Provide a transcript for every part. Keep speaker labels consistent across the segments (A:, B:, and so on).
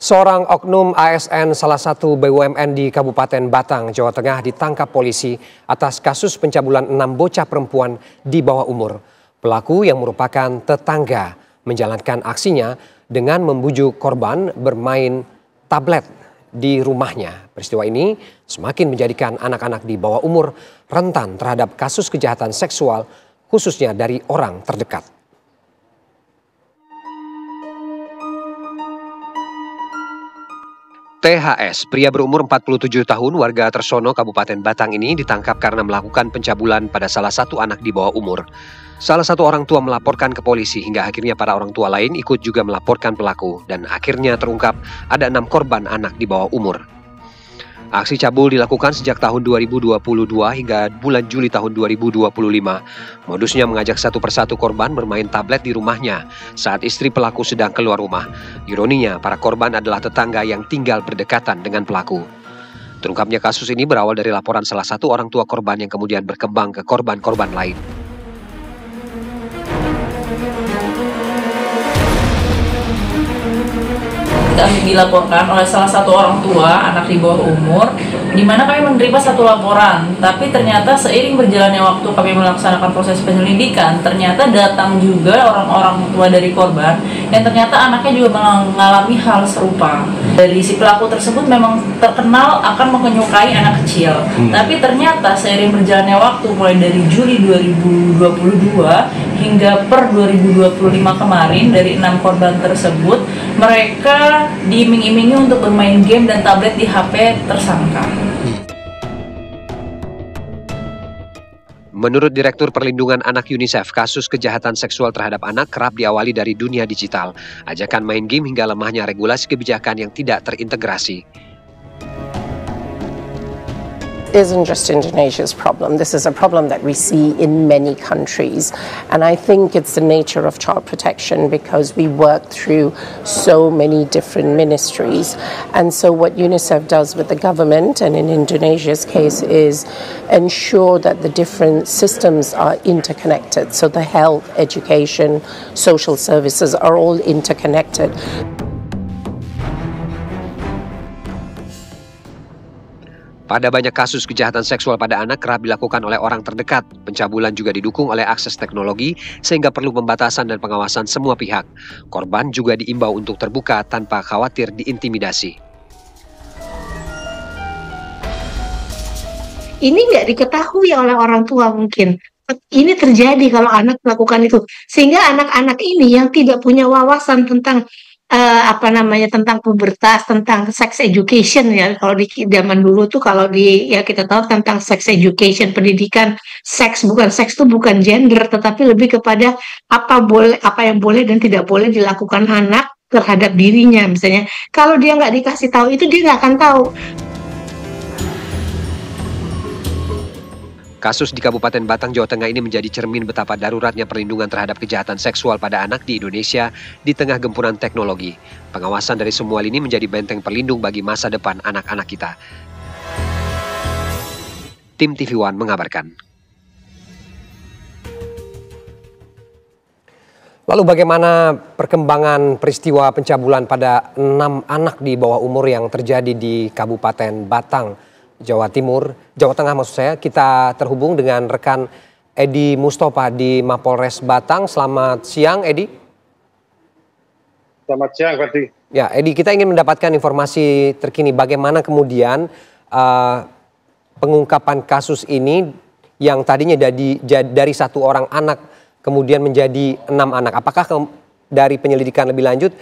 A: Seorang oknum ASN salah satu BUMN di Kabupaten Batang, Jawa Tengah ditangkap polisi atas kasus pencabulan 6 bocah perempuan di bawah umur. Pelaku yang merupakan tetangga menjalankan aksinya dengan membujuk korban bermain tablet di rumahnya. Peristiwa ini semakin menjadikan anak-anak di bawah umur rentan terhadap kasus kejahatan seksual, khususnya dari orang terdekat. THS, pria berumur 47 tahun warga Tersono, Kabupaten Batang ini ditangkap karena melakukan pencabulan pada salah satu anak di bawah umur. Salah satu orang tua melaporkan ke polisi hingga akhirnya para orang tua lain ikut juga melaporkan pelaku dan akhirnya terungkap ada 6 korban anak di bawah umur. Aksi cabul dilakukan sejak tahun 2022 hingga bulan Juli tahun 2025. Modusnya mengajak satu persatu korban bermain tablet di rumahnya saat istri pelaku sedang keluar rumah. Ironinya, para korban adalah tetangga yang tinggal berdekatan dengan pelaku. Terungkapnya kasus ini berawal dari laporan salah satu orang tua korban yang kemudian berkembang ke korban-korban lain.
B: Kami dilaporkan oleh salah satu orang tua anak di bawah umur, di mana kami menerima satu laporan, tapi ternyata seiring berjalannya waktu kami melaksanakan proses penyelidikan, ternyata datang juga orang-orang tua dari korban yang ternyata anaknya juga mengalami hal serupa. Dari si pelaku tersebut memang terkenal akan menyukai anak kecil, tapi ternyata seiring berjalannya waktu mulai dari Juli 2022 hingga per 2025 kemarin, dari 6 korban tersebut mereka diiming-imingi untuk bermain game dan tablet di HP tersangka.
A: Menurut Direktur Perlindungan Anak UNICEF, kasus kejahatan seksual terhadap anak kerap diawali dari dunia digital, ajakan main game hingga lemahnya regulasi kebijakan yang tidak terintegrasi.
C: Isn't just Indonesia's problem. This is a problem that we see in many countries. And I think it's the nature of child protection because we work through so many different ministries. And so what UNICEF does with the government, and in Indonesia's case, is ensure that the different systems are interconnected. So the health, education, social services are all interconnected.
A: Pada banyak kasus kejahatan seksual pada anak kerap dilakukan oleh orang terdekat. Pencabulan juga didukung oleh akses teknologi sehingga perlu pembatasan dan pengawasan semua pihak. Korban juga diimbau untuk terbuka tanpa khawatir diintimidasi.
D: Ini nggak diketahui oleh orang tua mungkin. Ini terjadi kalau anak melakukan itu. Sehingga anak-anak ini yang tidak punya wawasan tentang tentang pubertas, tentang sex education ya. Kalau di zaman dulu tuh ya kita tahu tentang sex education, pendidikan seks, seks itu bukan gender, tetapi lebih kepada apa yang boleh dan tidak boleh dilakukan anak terhadap dirinya misalnya. Kalau dia nggak dikasih tahu itu dia nggak akan tahu.
A: Kasus di Kabupaten Batang, Jawa Tengah ini menjadi cermin betapa daruratnya perlindungan terhadap kejahatan seksual pada anak di Indonesia di tengah gempuran teknologi. Pengawasan dari semua lini menjadi benteng perlindung bagi masa depan anak-anak kita. Tim TV One mengabarkan. Lalu bagaimana perkembangan peristiwa pencabulan pada 6 anak di bawah umur yang terjadi di Kabupaten Batang, Jawa Tengah maksud saya. Kita terhubung dengan rekan Edi Mustofa di Mapolres Batang. Selamat siang, Edi.
E: Selamat siang, Ferdi.
A: Ya, Edi, kita ingin mendapatkan informasi terkini bagaimana kemudian pengungkapan kasus ini yang tadinya dari 1 orang anak kemudian menjadi 6 anak. Apakah dari penyelidikan lebih lanjut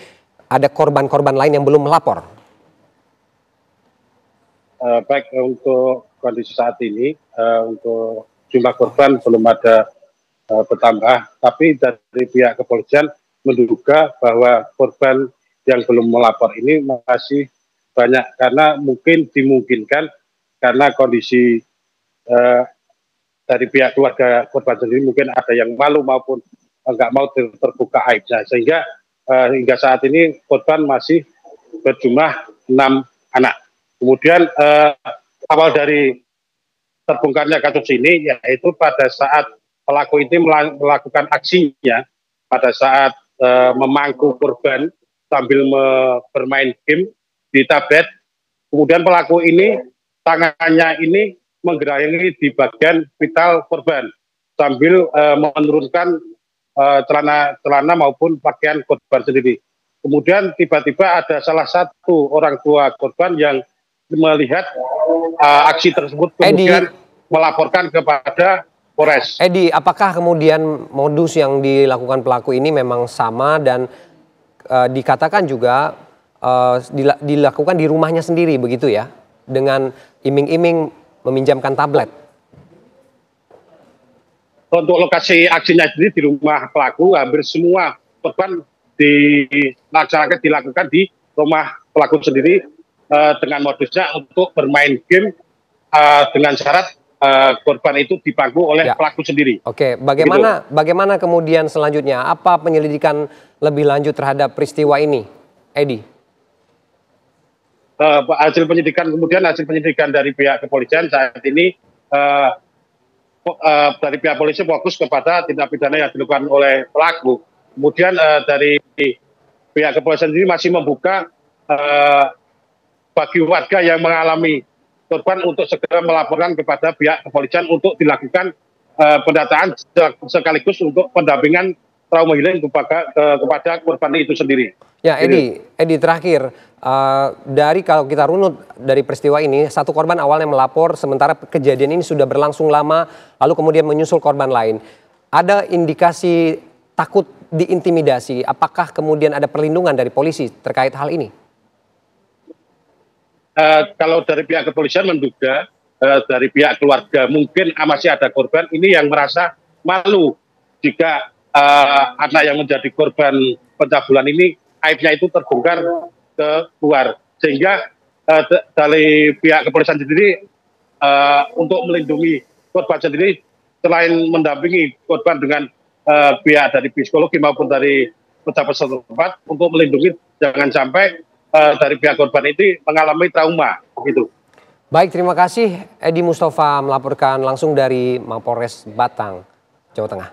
A: ada korban-korban lain yang belum melapor?
E: Baik, untuk kondisi saat ini, untuk jumlah korban belum ada bertambah, tapi dari pihak kepolisian menduga bahwa korban yang belum melapor ini masih banyak, karena dimungkinkan karena kondisi dari pihak keluarga korban sendiri mungkin ada yang malu maupun nggak mau terbuka aibnya, sehingga hingga saat ini korban masih berjumlah 6 anak. Kemudian awal dari terbongkarnya kasus ini yaitu pada saat pelaku ini melakukan aksinya, pada saat memangku korban sambil bermain game di tablet. Kemudian pelaku ini tangannya ini menggerayangi di bagian vital korban sambil menurunkan celana maupun pakaian korban sendiri. Kemudian tiba-tiba ada salah satu orang tua korban yang melihat aksi tersebut, kemudian melaporkan kepada Polres.
A: Edi, apakah kemudian modus yang dilakukan pelaku ini memang sama dan dikatakan juga dilakukan di rumahnya sendiri begitu ya, dengan iming-iming meminjamkan tablet?
E: Untuk lokasi aksinya sendiri di rumah pelaku, hampir semua korban dilakukan di rumah pelaku sendiri dengan modusnya untuk bermain game dengan syarat korban itu dipangku oleh pelaku sendiri.
A: Oke, bagaimana kemudian selanjutnya? Apa penyelidikan lebih lanjut terhadap peristiwa ini, Edi?
E: Hasil penyidikan dari pihak kepolisian saat ini dari pihak polisi fokus kepada tindak pidana yang dilakukan oleh pelaku. Kemudian dari pihak kepolisian sendiri masih membuka bagi warga yang mengalami korban untuk segera melaporkan kepada pihak kepolisian untuk dilakukan pendataan sekaligus untuk pendampingan trauma healing kepada korban itu sendiri.
A: Ya, Edi terakhir, dari kalau kita runut dari peristiwa ini, satu korban awalnya melapor, sementara kejadian ini sudah berlangsung lama, lalu kemudian menyusul korban lain. Ada indikasi takut diintimidasi, apakah kemudian ada perlindungan dari polisi terkait hal ini?
E: Kalau dari pihak kepolisian menduga dari pihak keluarga mungkin masih ada korban ini yang merasa malu jika anak yang menjadi korban pencabulan ini aibnya itu terbongkar keluar, sehingga dari pihak kepolisian sendiri untuk melindungi korban sendiri selain mendampingi korban dengan pihak dari psikologi maupun dari pejabat setempat untuk melindungi jangan sampai dari pihak korban itu mengalami trauma begitu.
A: Baik, terima kasih Edi Mustafa melaporkan langsung dari Mapolres Batang, Jawa Tengah.